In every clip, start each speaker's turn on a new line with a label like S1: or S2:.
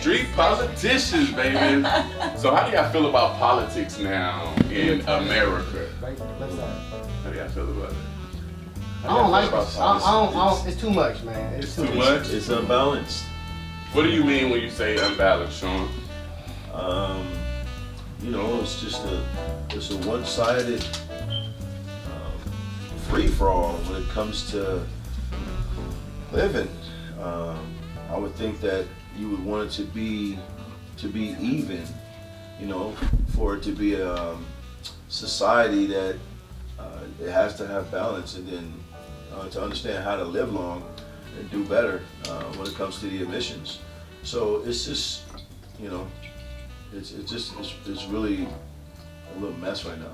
S1: Street politicians, baby. So how do y'all feel about politics now in America? How do y'all feel about it?
S2: I don't like it. I don't, it's too much, man.
S1: It's too much?
S3: It's unbalanced.
S1: What do you mean when you say unbalanced, Sean?
S3: You know, it's just a one-sided free-for-all when it comes to living. I would think that you would want it to be even, you know, for it to be a society that it has to have balance, and then to understand how to live long and do better when it comes to the emissions. So it's just, you know, it's really a little mess right now.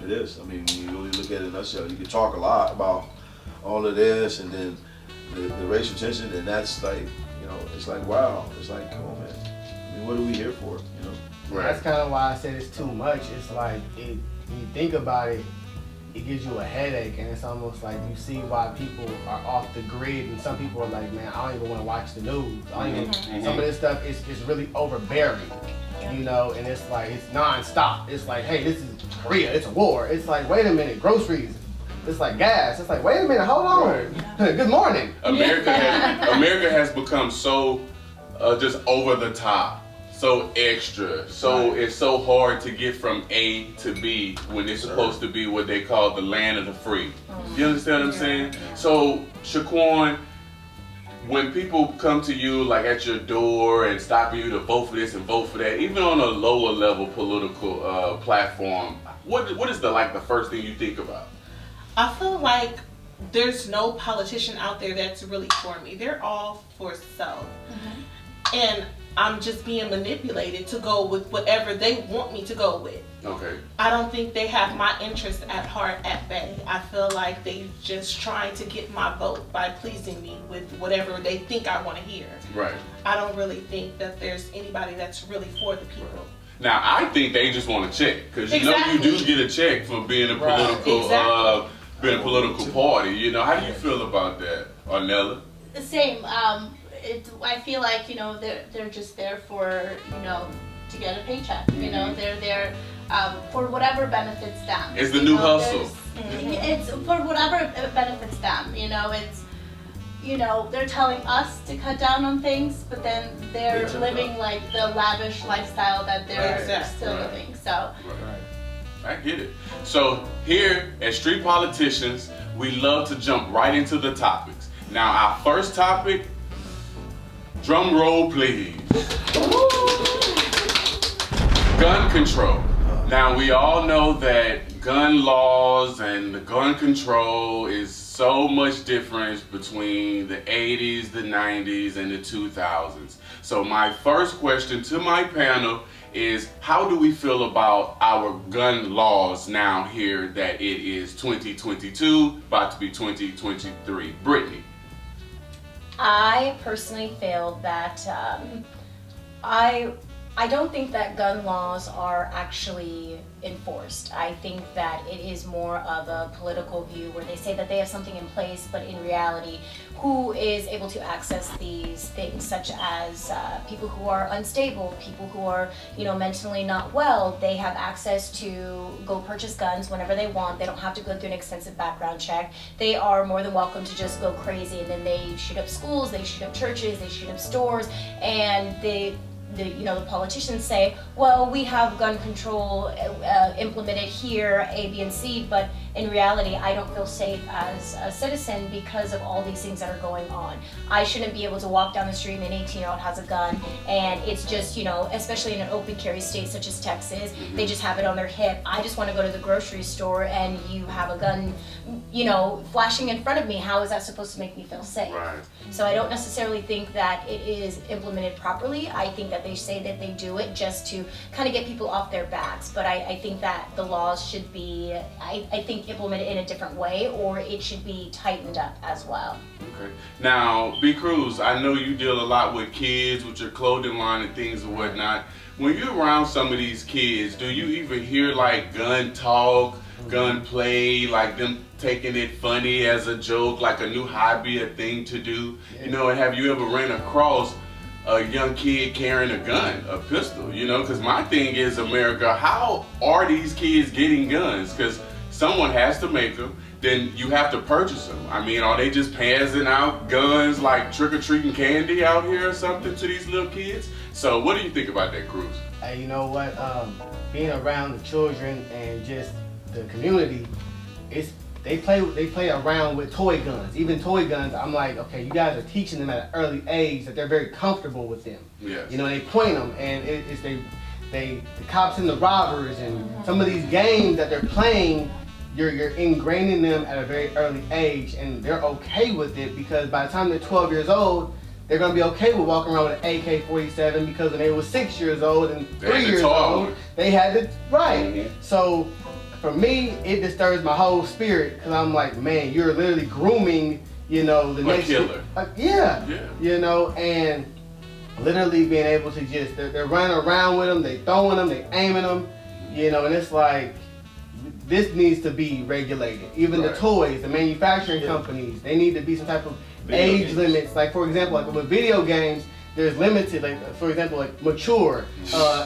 S3: It is. I mean, when you really look at it in a nutshell, you can talk a lot about all of this, and then the racial tension, and that's like, you know, it's like, wow, it's like, come on, man. I mean, what are we here for, you know?
S2: Right. That's kind of why I said it's too much. It's like, when you think about it, it gives you a headache, and it's almost like you see why people are off the grid, and some people are like, man, I don't even want to watch the news. Some of this stuff is really overbearing, you know, and it's like, it's non-stop. It's like, hey, this is Korea, it's a war. It's like, wait a minute, groceries. It's like gas. It's like, wait a minute, hold on. Good morning.
S1: America has become so just over the top, so extra. So it's so hard to get from A to B when it's supposed to be what they call the land of the free. You understand what I'm saying? So Shaquan, when people come to you like at your door and stop you to vote for this and vote for that, even on a lower level political platform, what is the first thing you think about?
S4: I feel like there's no politician out there that's really for me. They're all for self. And I'm just being manipulated to go with whatever they want me to go with.
S1: Okay.
S4: I don't think they have my interest at heart at bay. I feel like they just trying to get my vote by pleasing me with whatever they think I want to hear.
S1: Right.
S4: I don't really think that there's anybody that's really for the people.
S1: Now, I think they just want to check, because you know you do get a check for being a political being a political party. You know, how do you feel about that, Ornella?
S5: The same. I feel like, you know, they're just there for, you know, to get a paycheck. You know, they're there for whatever benefits them.
S1: It's the new hustle.
S5: It's for whatever benefits them. You know, it's, you know, they're telling us to cut down on things, but then they're living like the lavish lifestyle that they're still living. So.
S1: I get it. So here at Street Politicians, we love to jump right into the topics. Now, our first topic, drum roll please. Gun control. Now, we all know that gun laws and the gun control is so much difference between the 80s, the 90s, and the 2000s. So my first question to my panel is, how do we feel about our gun laws now here that it is 2022, about to be 2023? Brittany.
S6: I personally feel that I don't think that gun laws are actually enforced. I think that it is more of a political view where they say that they have something in place, but in reality, who is able to access these things, such as people who are unstable, people who are, you know, mentally not well. They have access to go purchase guns whenever they want. They don't have to go through an extensive background check. They are more than welcome to just go crazy, and then they shoot up schools, they shoot up churches, they shoot up stores, and the politicians say, well, we have gun control implemented here, A, B, and C, but in reality, I don't feel safe as a citizen because of all these things that are going on. I shouldn't be able to walk down the street and an 18-year-old has a gun, and it's just, you know, especially in an open carry state such as Texas, they just have it on their hip. I just want to go to the grocery store and you have a gun you know, flashing in front of me, how is that supposed to make me feel safe?
S1: Right.
S6: So I don't necessarily think that it is implemented properly. I think that they say that they do it just to kind of get people off their backs. But I think that the laws should be, I think, implemented in a different way, or it should be tightened up as well.
S1: Okay. Now, B. Cruz, I know you deal a lot with kids, with your clothing line and things and whatnot. When you're around some of these kids, do you even hear like gun talk, gun play, like them taking it funny as a joke, like a new hobby, a thing to do? You know, and have you ever ran across a young kid carrying a gun, a pistol? You know, because my thing is, America, how are these kids getting guns? Because someone has to make them. Then you have to purchase them. I mean, are they just passing out guns like trick-or-treating candy out here or something to these little kids? So what do you think about that, Cruz?
S2: Hey, you know what? Being around the children and just the community, they play around with toy guns. Even toy guns, I'm like, okay, you guys are teaching them at an early age that they're very comfortable with them.
S1: Yes.
S2: You know, they point them, and it's the cops and the robbers, and some of these games that they're playing. You're ingraining them at a very early age, and they're okay with it because by the time they're 12 years old, they're gonna be okay with walking around with an AK-47 because when they were 6 years old and 3 years old, they had it right.
S1: Mm-hmm.
S2: So for me, it disturbs my whole spirit because I'm like, man, you're literally grooming, you know, the next
S1: killer.
S2: Yeah,
S1: Yeah.
S2: you know, and literally being able to just they're running around with them, they throwing them, they aiming them, you know, and it's like. This needs to be regulated. Even the toys, the manufacturing companies, they need to be some type of age limits. Like for example, like with video games, there's limited. Like for example, like mature,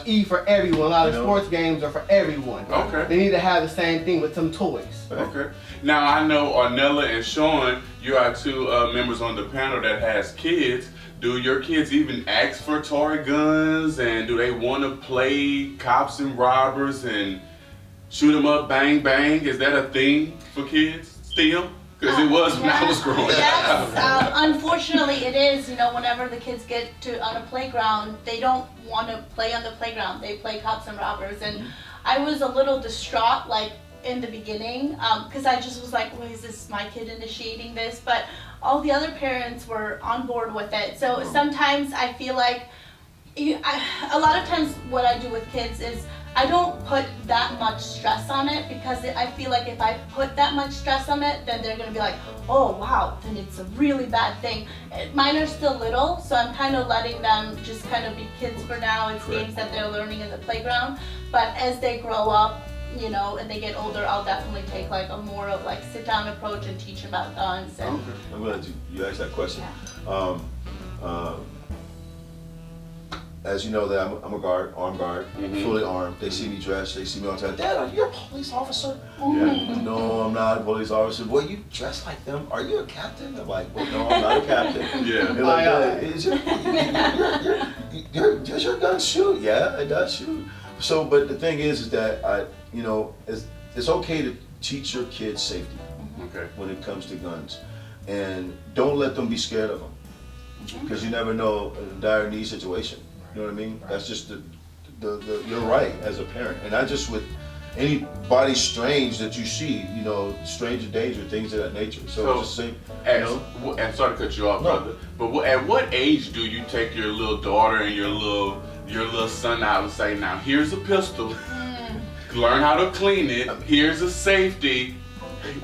S2: E for everyone. A lot of sports games are for everyone.
S1: Okay.
S2: They need to have the same thing with some toys.
S1: Okay. Now I know Ornella and Sean, you are two members on the panel that has kids. Do your kids even ask for toy guns, and do they want to play cops and robbers and shoot 'em up, bang, bang? Is that a thing for kids still? Because it was when I was growing up.
S5: Yes, unfortunately it is. You know, whenever the kids get to on a playground, they don't want to play on the playground. They play cops and robbers. And I was a little distraught, like, in the beginning, because I just was like, well, is this my kid initiating this? But all the other parents were on board with it. So sometimes I feel like, a lot of times what I do with kids is I don't put that much stress on it because I feel like if I put that much stress on it, then they're going to be like, oh wow, then it's a really bad thing. Mine are still little, so I'm kind of letting them just kind of be kids for now. It's games that they're learning in the playground. But as they grow up, you know, and they get older, I'll definitely take like a more of like sit down approach and teach about guns. And
S3: I'm glad you asked that question. As you know, that I'm a guard, armed guard, fully armed. They see me dressed, they see me all the time. Dad, are you a police officer? Yeah. No, I'm not a police officer. Boy, you dress like them. Are you a captain? I'm like, well, no, I'm not a captain.
S1: Yeah.
S3: They're like, does your gun shoot? Yeah, it does shoot. So, but the thing is that it's okay to teach your kids safety when it comes to guns, and don't let them be scared of them, because you never know in a dire need situation. You know what I mean? That's just you're right as a parent, and not just with anybody strange that you see, you know, stranger danger, things of that nature. So just say,
S1: and sorry to cut you off, brother, but at what age do you take your little daughter and your little son out and say, now here's a pistol, learn how to clean it, here's a safety,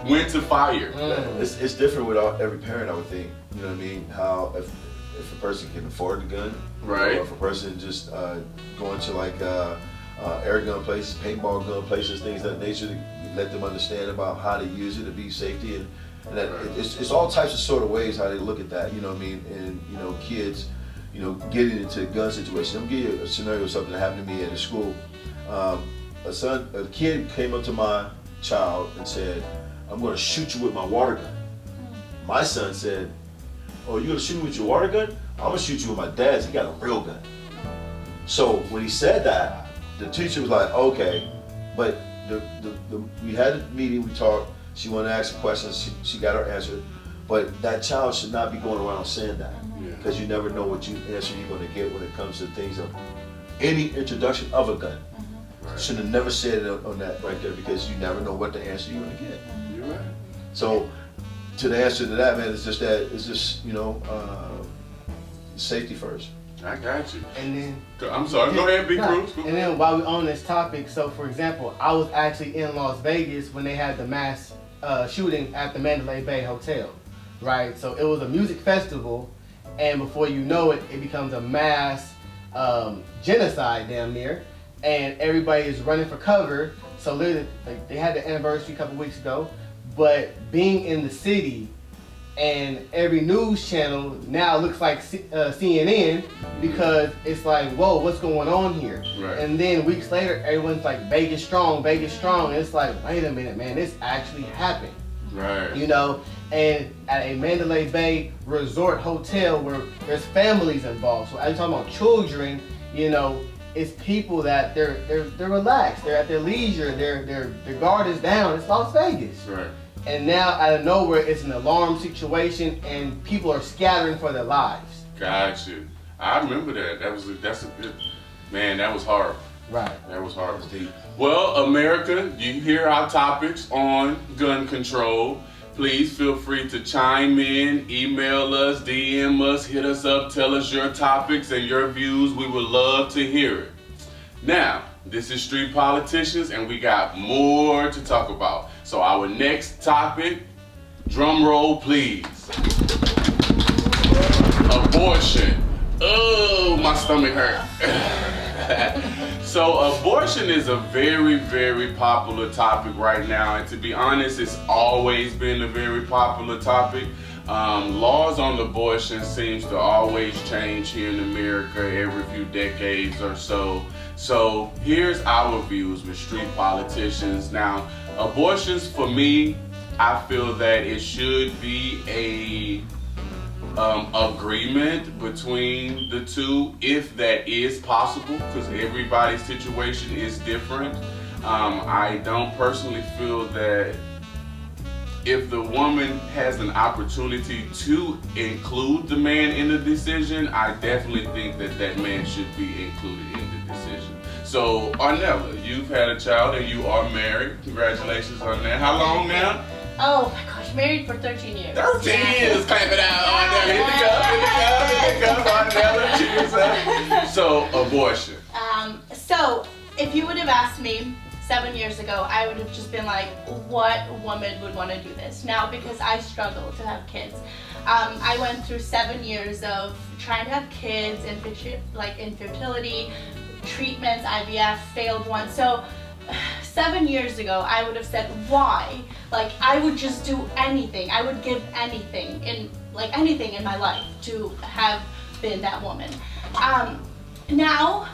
S1: when to fire?
S3: It's different with every parent, I would think. You know what I mean? How if a person can afford a gun,
S1: right?
S3: Or if a person just going to like air gun places, paintball gun places, things of that nature, to let them understand about how to use it to be safety, and that it's all types of sort of ways how they look at that. You know what I mean? And you know, kids, you know, getting into a gun situation. I'm gonna give you a scenario of something that happened to me at a school. A kid came up to my child and said, "I'm gonna shoot you with my water gun." My son said, "Oh, you gonna shoot me with your water gun? I'm gonna shoot you with my dad's. He got a real gun." So when he said that, the teacher was like, "Okay," but we had a meeting. We talked. She wanted to ask questions. She got her answer, but that child should not be going around saying that, because you never know what answer you're gonna get when it comes to things of any introduction of a gun. Should have never said it on that right there, because you never know what the answer you're gonna get.
S1: You're right.
S3: So to the answer to that, man, it's just safety first.
S1: I got you.
S2: And then
S1: I'm sorry. Go ahead, Big Cruz.
S2: And then while we're on this topic, so for example, I was actually in Las Vegas when they had the mass shooting at the Mandalay Bay Hotel, right? So it was a music festival, and before you know it, it becomes a mass genocide damn near, and everybody is running for cover. So literally, like, they had the anniversary a couple weeks ago, but being in the city and every news channel now looks like CNN because it's like, whoa, what's going on here?
S1: Right.
S2: And then weeks later, everyone's like, Vegas strong, Vegas strong. And it's like, wait a minute, man, this actually happened.
S1: Right.
S2: You know, and at a Mandalay Bay resort hotel where there's families involved. So I'm talking about children, you know, it's people that they're relaxed, they're at their leisure, their guard is down. It's Las Vegas.
S1: Right.
S2: And now out of nowhere, it's an alarm situation, and people are scattering for their lives.
S1: Got you. I remember that. That's a good, man. That was horrible.
S2: Right.
S1: That was horrible. Well, America, you hear our topics on gun control. Please feel free to chime in, email us, DM us, hit us up, tell us your topics and your views. We would love to hear it. Now, this is Street Politicians, and we got more to talk about. So our next topic, drum roll please. Abortion. Oh, my stomach hurt. So abortion is a very, very popular topic right now, and to be honest, it's always been a very popular topic. Laws on abortion seems to always change here in America every few decades or so. So here's our views with Street Politicians. Now, abortions, for me, I feel that it should be a agreement between the two, if that is possible, because everybody's situation is different. I don't personally feel that if the woman has an opportunity to include the man in the decision, I definitely think that that man should be included in the decision. So, Arnella, you've had a child and you are married. Congratulations on that. How long now?
S5: Oh my gosh, married for 13 years.
S1: 13 years, clap it out. Arnella, hit the cup, Arnella, cheers up. So, abortion.
S5: So, if you would have asked me 7 years ago, I would have just been like, what woman would want to do this? Now, because I struggle to have kids, I went through 7 years of trying to have kids, infertility, treatments, IVF, failed one. So 7 years ago, I would have said, why? Like, I would just do anything. I would give anything in my life to have been that woman. Now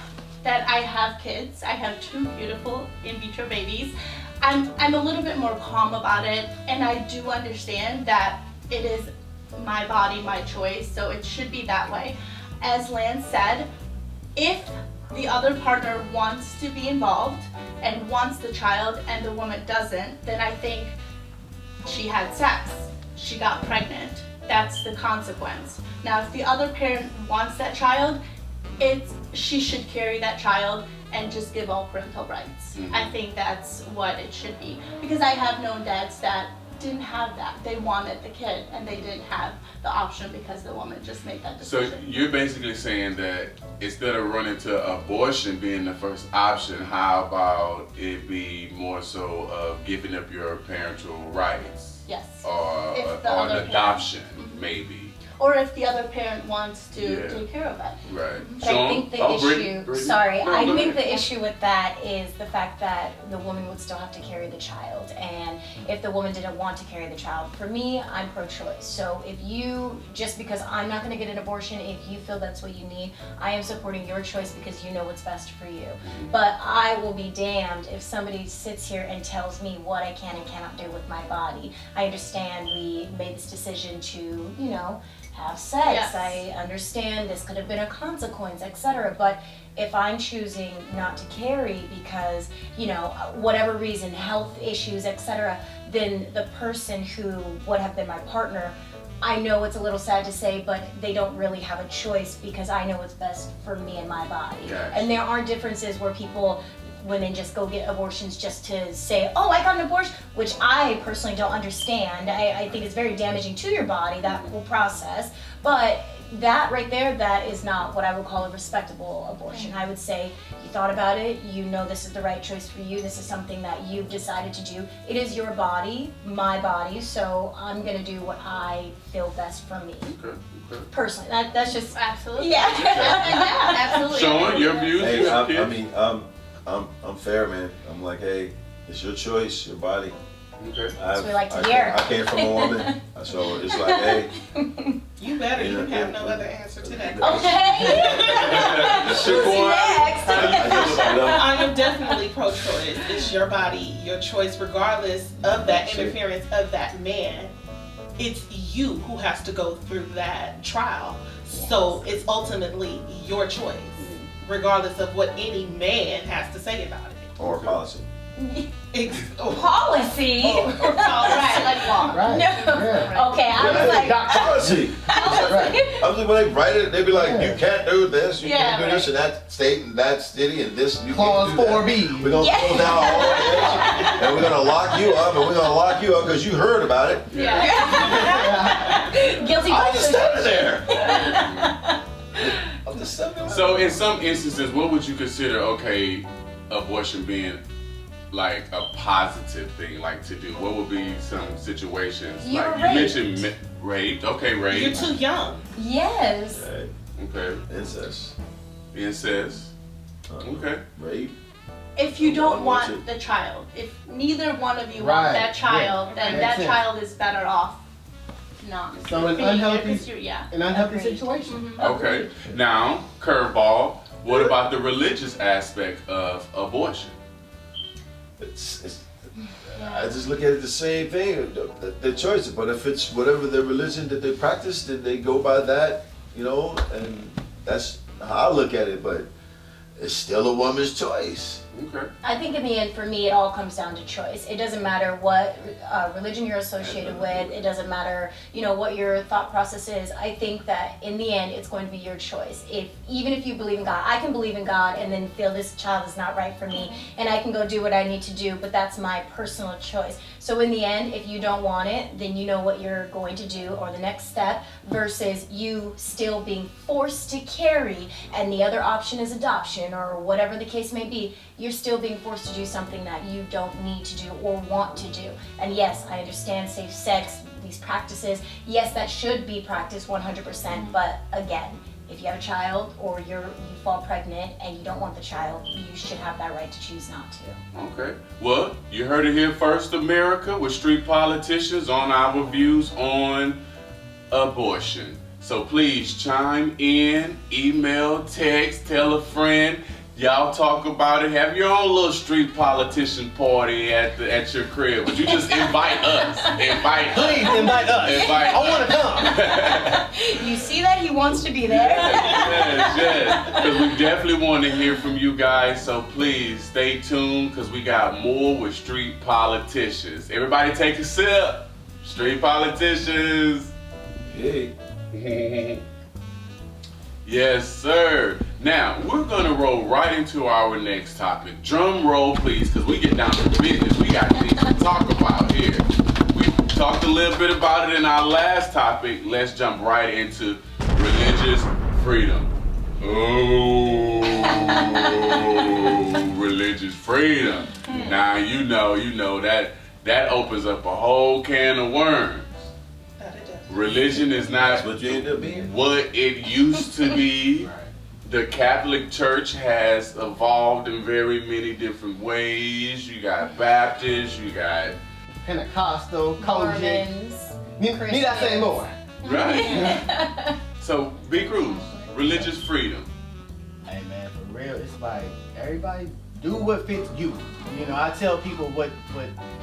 S5: that I have kids, I have 2 beautiful in vitro babies, I'm a little bit more calm about it, and I do understand that it is my body, my choice, so it should be that way. As Lance said, if the other partner wants to be involved and wants the child and the woman doesn't, then I think she had sex, she got pregnant. That's the consequence. Now, if the other parent wants that child, she should carry that child and just give all parental rights. Mm-hmm. I think that's what it should be. Because I have known dads that didn't have that. They wanted the kid and they didn't have the option because the woman just made that decision.
S1: So you're basically saying that instead of running to abortion being the first option, how about it be more so of giving up your parental rights?
S5: Yes.
S1: Or an adoption, maybe.
S5: Or if the other parent wants to take care of it.
S1: Right.
S6: But I think the issue, I think the issue with that is the fact that the woman would still have to carry the child. And if the woman didn't want to carry the child, for me, I'm pro-choice. So if you, just because I'm not going to get an abortion, if you feel that's what you need, I am supporting your choice because you know what's best for you. But I will be damned if somebody sits here and tells me what I can and cannot do with my body. I understand we made this decision to, have sex.
S5: Yes.
S6: I understand this could have been a consequence, etc. But if I'm choosing not to carry because, whatever reason, health issues, etc., then the person who would have been my partner, I know it's a little sad to say, but they don't really have a choice because I know what's best for me and my body.
S1: Yes.
S6: And there are differences where people women just go get abortions just to say, oh, I got an abortion, which I personally don't understand. I think it's very damaging to your body, that whole process. But that right there, that is not what I would call a respectable abortion. I would say you thought about it, you know this is the right choice for you, this is something that you've decided to do. It is your body, my body, so I'm gonna do what I feel best for me.
S1: Okay.
S6: Personally, that's just
S5: Absolutely.
S6: yeah.
S5: Yeah, absolutely.
S1: Showing your views.
S3: Hey,
S1: your
S3: I
S1: kids.
S3: mean, I'm fair, man. I'm like, hey, it's your choice, your body.
S1: Okay.
S6: That's what we like to hear.
S3: I came from a woman, so it's like, hey.
S4: You better. You
S3: Yeah.
S4: have no other answer to that.
S6: Okay.
S3: Who's
S6: next?
S4: I am definitely pro-choice. It's your body, your choice, regardless of that interference of that man. It's you who has to go through that trial. So it's ultimately your choice, regardless of what any man has to say about it.
S3: Or policy.
S6: Policy.
S4: Or policy.
S5: Right, like law.
S2: Right.
S6: No.
S2: Yeah.
S6: Okay, I was like,
S3: Policy.
S2: Right.
S3: I was like, when they write it, they be like, you can't do this, you
S5: Yeah,
S3: can't do this in that state and that city and this, you
S2: Clause
S3: can't do that.
S2: 4B.
S3: We're gonna
S6: Yeah.
S3: close down all of this, and we're gonna lock you up, and we're gonna lock you up because you heard about it.
S5: Yeah.
S6: guilty
S3: I'm
S6: by
S3: just standing
S6: association.
S3: there. I'm just standing there.
S1: So in some instances, what would you consider abortion being like a positive thing, like to do? What would be some situations?
S6: You
S1: like
S6: were
S1: you
S6: raped.
S1: mentioned raped. Okay,
S4: You're
S1: raped.
S4: too young.
S6: Yes.
S3: Hey,
S1: Okay,
S3: incest,
S1: incest. Okay.
S3: rape.
S5: If you don't
S3: One
S5: want
S3: wants
S5: the child, if neither one of you
S2: Right.
S5: want that child,
S2: Yeah.
S5: then
S2: Makes
S5: that
S2: sense.
S5: child is better off not.
S2: So an
S5: being here,
S2: unhealthy-
S5: 'cause you're- yeah.
S2: An unhealthy
S6: Agreed.
S2: situation.
S1: Okay. Now, curveball. What about the religious aspect of abortion?
S3: It's I just look at it the same thing, the choice. But if it's whatever their religion that they practice, then they go by that, you know, and that's how I look at it. But it's still a woman's choice.
S1: Okay.
S6: I think in the end, for me, it all comes down to choice. It doesn't matter what religion you're associated with. It doesn't matter, what your thought process is. I think that in the end, it's going to be your choice. Even if you believe in God, I can believe in God and then feel this child is not right for me, and I can go do what I need to do, but that's my personal choice. So in the end, if you don't want it, then you know what you're going to do or the next step versus you still being forced to carry, and the other option is adoption or whatever the case may be. You're still being forced to do something that you don't need to do or want to do. And yes, I understand safe sex, these practices. Yes, that should be practiced 100%. But again, if you have a child or you fall pregnant and you don't want the child, you should have that right to choose not to.
S1: Okay. Well, you heard it here first, America, with street politicians on our views on abortion. So please chime in, email, text, tell a friend. Y'all talk about it. Have your own little street politician party at your crib. But you just invite us.
S2: Please invite us.
S1: Invite
S2: I want to come.
S6: You see that? He wants to be there.
S1: Yes. Because we definitely want to hear from you guys. So please stay tuned because we got more with street politicians. Everybody take a sip. Street politicians.
S3: Hey.
S1: Yes, sir. Now, we're going to roll right into our next topic. Drum roll, please, because we get down to business. We got things to talk about here. We talked a little bit about it in our last topic. Let's jump right into religious freedom. Oh, religious freedom. Now, you know that opens up a whole can of worms. Religion is not
S3: That's what you end up being.
S1: what it used to be. The Catholic Church has evolved in very many different ways. You got Baptists, you got
S2: Pentecostal, Kojic.
S6: Mormons.
S2: Need I say more?
S1: right. So, B. Cruz, religious freedom.
S2: Hey man, for real, it's like everybody do what fits you. I tell people what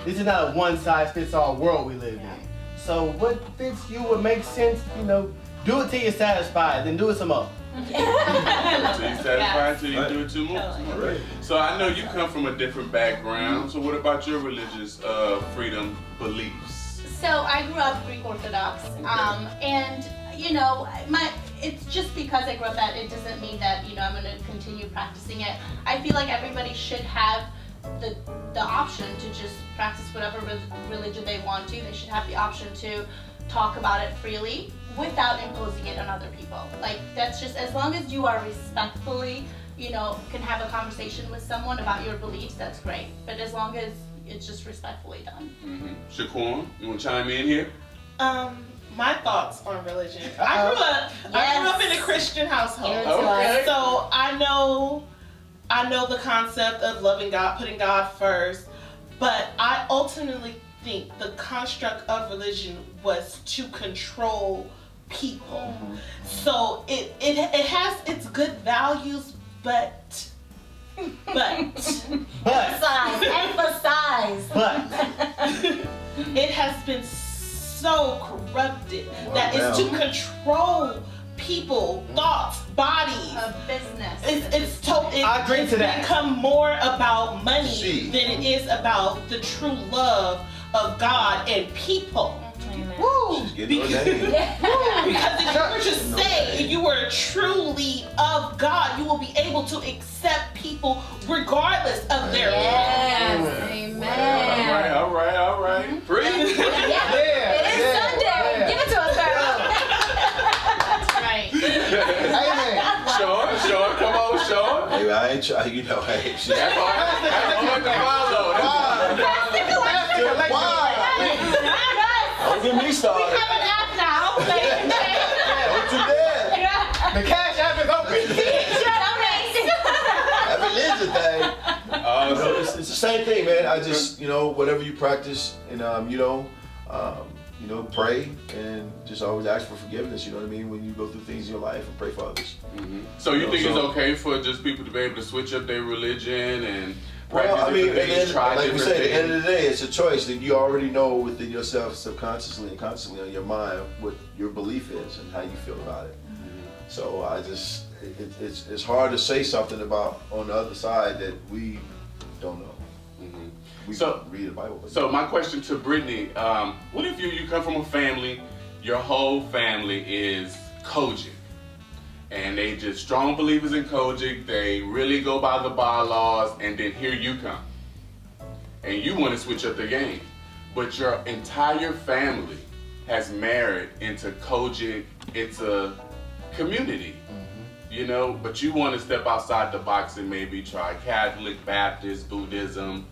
S2: this is not a one size fits all world we live in. So what fits you, what makes sense, do it till you're satisfied, then do it some more.
S1: Until you satisfied, till you do it too much.
S3: All right.
S1: So I know you come from a different background. So what about your religious freedom beliefs?
S5: So I grew up Greek Orthodox, and it's just because I grew up that, it doesn't mean that, I'm going to continue practicing it. I feel like everybody should have the option to just practice whatever religion they want to. They should have the option to talk about it freely without imposing it on other people. Like, that's just, as long as you are respectfully, can have a conversation with someone about your beliefs, that's great. But as long as it's just respectfully done.
S1: Mm-hmm. Shaquan, you want to chime in here?
S4: My thoughts on religion. I grew up in a Christian household.
S1: Okay.
S4: So I know the concept of loving God, putting God first, but I ultimately think the construct of religion was to control people.
S1: Mm-hmm.
S4: So it has its good values, but
S6: Emphasize.
S2: But
S4: it has been so corrupted that it's to control people, thoughts, bodies.
S5: A business.
S2: I agree to that.
S4: become more about money than it is about the true love of God and people.
S6: Amen.
S4: Woo!
S3: She's getting ordained.
S4: Because if you were to say you were truly of God, you will be able to accept people regardless of their
S6: Yes. Amen.
S1: All right. Free?
S6: Yeah. It is Sunday. Give it to us, girl.
S5: That's right.
S2: Amen.
S1: Sean, come on, Sean.
S3: Hey, I ain't trying, I ain't shit.
S1: That's hard to follow.
S3: Don't get me started.
S5: We have an app now.
S3: Don't you dare.
S2: The cash app is open.
S3: That religion thing. It's the same thing, man. I just, whatever you practice, and pray and just always ask for forgiveness. You know what I mean? When you go through things in your life, and pray for others.
S1: Mm-hmm. So you think it's okay for just people to be able to switch up their religion and practice
S3: Well, I mean,
S1: different
S3: and
S1: things,
S3: then,
S1: try
S3: like we
S1: different
S3: said, at the end
S1: things?
S3: of the day, it's a choice that you already know within yourself, subconsciously and constantly on your mind, what your belief is and how you feel about it. So I just, it's hard to say something about on the other side that we don't know.
S1: Mhm.
S3: We
S1: So-
S3: read the Bible. But
S1: So my question to Brittany, what if you come from a family, your whole family is Kojic, and they just strong believers in Kojic, they really go by the bylaws, and then here you come, and you want to switch up the game, but your entire family has married into Kojic, it's a community, but you want to step outside the box and maybe try Catholic, Baptist, Buddhism,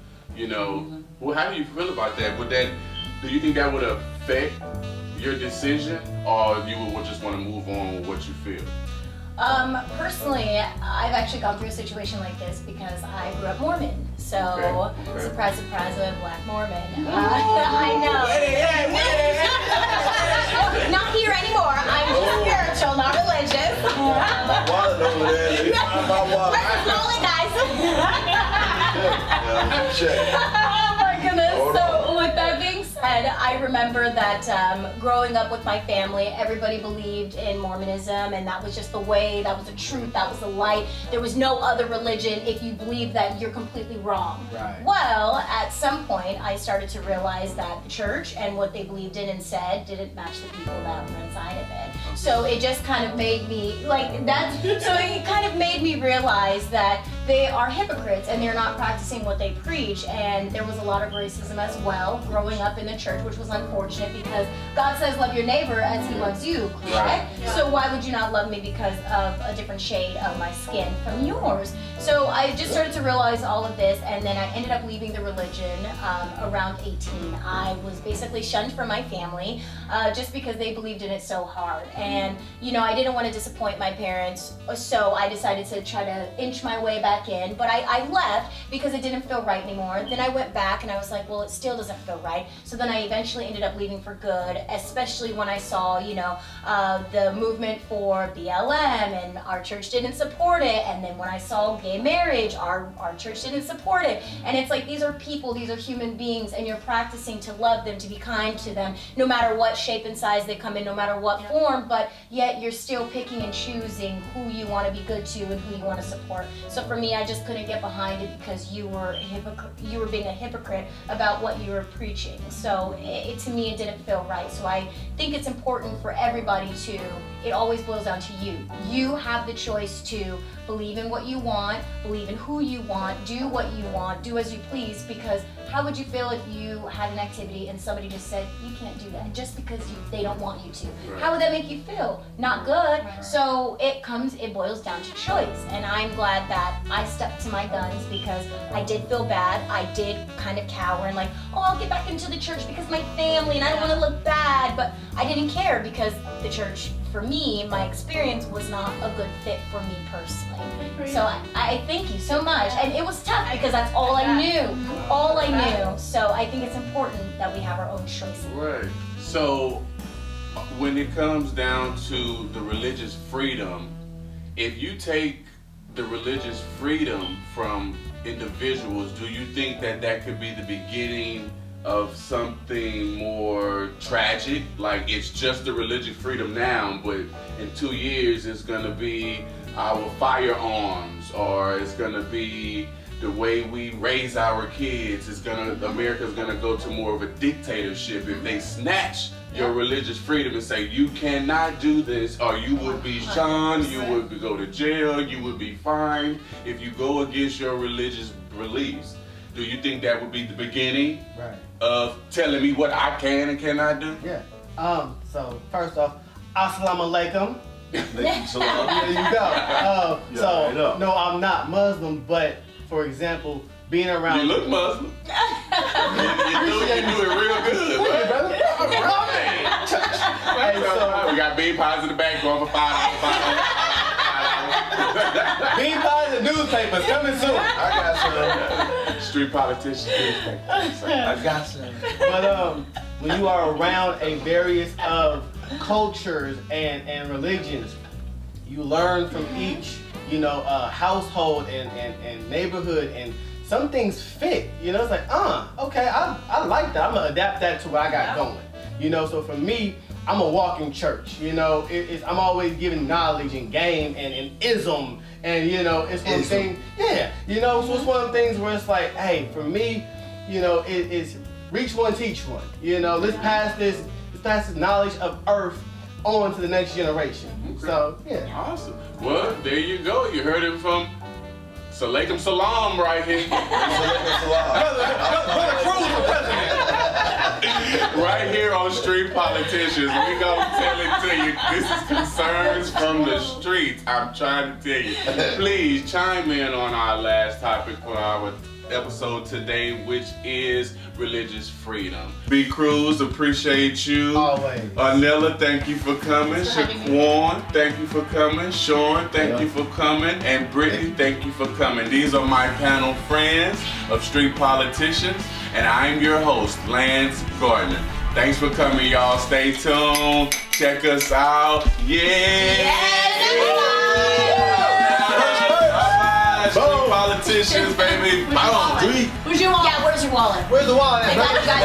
S1: Well, how do you feel about that? Do you think that would affect your decision, or you would just want to move on with what you feel?
S6: Personally, I've actually gone through a situation like this because I grew up Mormon. So,
S1: Okay.
S6: surprise, surprise, a black Mormon. I know. Not here anymore. I'm just spiritual, not religious.
S3: my wallet over there. My wallet.
S6: Rolling, guys.
S3: Check.
S6: Oh my goodness.
S3: Hold
S6: So with that being said, I remember that growing up with my family, everybody believed in Mormonism, and that was just the way, that was the truth, that was the light. There was no other religion. If you believe that, you're completely wrong.
S2: Right.
S6: Well, at some point, I started to realize that the church and what they believed in and said didn't match the people that were inside of it. So it just kind of made me, it kind of made me realize that they are hypocrites and they're not practicing what they preach. And there was a lot of racism as well growing up in the church, which was unfortunate because God says love your neighbor as he loves you, correct?
S1: Right.
S5: Yeah.
S6: So why would you not love me because of a different shade of my skin from yours? So I just started to realize all of this, and then I ended up leaving the religion around 18. I was basically shunned from my family just because they believed in it so hard. And I didn't want to disappoint my parents, so I decided to try to inch my way back in. But I left because it didn't feel right anymore. Then I went back and I was like, well, it still doesn't feel right. So then I eventually ended up leaving for good, especially when I saw, the movement for BLM, and our church didn't support it. And then when I saw gay marriage, our church didn't support it. And it's like, these are people, these are human beings, and you're practicing to love them, to be kind to them, no matter what shape and size they come in, no matter what form, but yet you're still picking and choosing who you want to be good to and who you want to support. So for me, me, I just couldn't get behind it because you were being a hypocrite about what you were preaching. So to me, it didn't feel right. So I think it's important for everybody to, it always boils down to you. You have the choice to believe in what you want, believe in who you want, do what you want, do as you please, because how would you feel if you had an activity and somebody just said, you can't do that, just because they don't want you to?
S1: Right.
S6: How would that make you feel? Not good. So it boils down to choice. And I'm glad that I stuck to my guns because I did feel bad. I did kind of cower and like, oh, I'll get back into the church because my family and I don't want to look bad. But I didn't care because the church, for me, my experience was not a good fit for me personally. So I thank you so much. And it was tough because that's all I knew. All I knew. So I think it's important that we have our own choices.
S1: Right. So when it comes down to the religious freedom, if you take the religious freedom from individuals, do you think that that could be the beginning of something more tragic? Like it's just the religious freedom now, but in 2 years it's gonna be our firearms, or it's gonna be the way we raise our kids. America's gonna go to more of a dictatorship if they snatch your religious freedom and say you cannot do this, or you would be shunned, you would go to jail, you would be fined if you go against your religious beliefs. Do you think that would be the beginning of telling me what I can and cannot do?
S2: Yeah. So first off, assalamu alaikum.
S3: There
S2: you go. No, I'm not Muslim, but for example, being around.
S1: You look Muslim. you do it real good,
S2: Hey, brother.
S1: Hey, so, we got bean pies in the back going for $5.
S2: Bean pies and newspapers coming soon.
S3: I got some.
S1: Street politicians.
S3: I got some.
S2: But when you are around a various of cultures and religions, you learn from each, household and neighborhood, and some things fit. It's like, okay, I like that. I'm gonna adapt that to what I got going. So for me, I'm a walking church. I'm always giving knowledge and game and ism, and it's one thing. Yeah, so it's one of the things where it's like, hey, for me, it's reach one, teach one. Let's pass this knowledge of earth on to the next generation.
S1: Okay.
S2: So yeah.
S1: Awesome. Well, there you go. You heard it from Salaikum Salam right here.
S2: Brother Cruz for president.
S1: Right here on Street Politicians. We gonna tell it to you. This is concerns from the streets. I'm trying to tell you. Please chime in on our last topic for our episode today, which is religious freedom. B. Cruz, appreciate you.
S2: Always.
S1: Nella, thank you for coming. Shaquan, thank you for coming. Sean, thank you for coming. And Brittany, thank you for coming. These are my panel friends of Street Politicians, and I'm your host, Lance Gardner. Thanks for coming, y'all. Stay tuned. Check us out. Street Politicians, baby.
S6: Where's your wallet? Yeah, where's your wallet?
S2: Where's the wallet?
S6: I got it, guys.